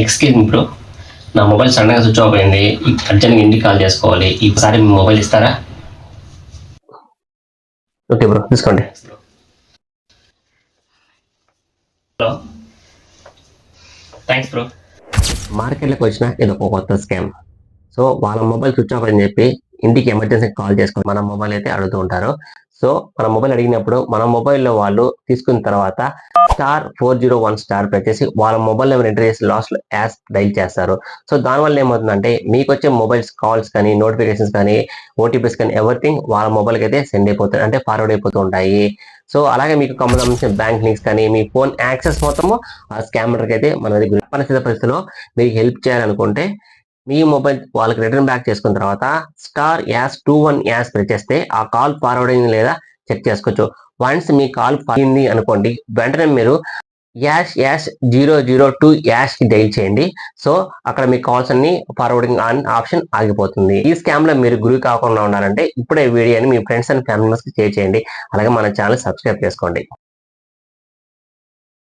Excuse me bro, నా mobile సడన్గా switch off అయింది. అర్జెంట్గా ఇంటికి కాల్ చేసుకోవాలి. ఈసారి మీ మొబైల్ ఇస్తారా? ఓకే బ్రో, తీసుకోండి. Hello, thanks bro. మార్కెట్లోకి వచ్చిన ఇది ఒక కొత్త స్కామ్. సో వాళ్ళ మొబైల్ స్విచ్ ఆఫ్ అని చెప్పి ఇంటికి ఎమర్జెన్సీ కాల్ చేసుకొని మన మొబైల్ అయితే అడుగుతూ ఉంటారు. సో మన మొబైల్ అడిగినప్పుడు మన మొబైల్లో వాళ్ళు తీసుకున్న తర్వాత *401# ప్రెస్ చేసి వాళ్ళ మొబైల్ నెంబర్ ఎంటర్ చేసి లాస్ట్ యాస్ డైల్ చేస్తారు. సో దానివల్ల ఏమవుతుందంటే మీకు వచ్చే మొబైల్స్ కాల్స్ కానీ నోటిఫికేషన్స్ కానీ ఓటీపీస్ కానీ ఎవ్రీథింగ్ వాళ్ళ మొబైల్కి అయితే సెండ్ అయిపోతాయి, అంటే ఫార్వర్డ్ అయిపోతూ ఉంటాయి. సో అలాగే మీకు సంబంధించిన బ్యాంక్ లింక్స్ కానీ మీ ఫోన్ యాక్సెస్ మొత్తము ఆ స్కామర్కి అయితే మన దగ్గర పరిస్థితిలో మీకు హెల్ప్ చేయాలనుకుంటే మీ మొబైల్ వాళ్ళకి రిటర్న్ బ్యాక్ చేసుకున్న తర్వాత *21# ప్రెస్ చేస్తే ఆ కాల్ ఫార్వర్డ్ అయింది లేదా చెక్ చేసుకోవచ్చు. వన్స్ మీ కాల్ అయింది అనుకోండి, వెంటనే మీరు #002# కి డైల్ చేయండి. సో అక్కడ మీ కాల్స్ అన్ని ఫార్వర్డింగ్ ఆన్ ఆప్షన్ ఆగిపోతుంది. ఈ స్కామ్ లో మీరు గురి కాకుండా ఉండాలంటే ఇప్పుడే వీడియోని మీ ఫ్రెండ్స్ అండ్ ఫ్యామిలీ మెంబర్స్ కి షేర్ చేయండి. అలాగే మన ఛానల్ సబ్స్క్రైబ్ చేసుకోండి.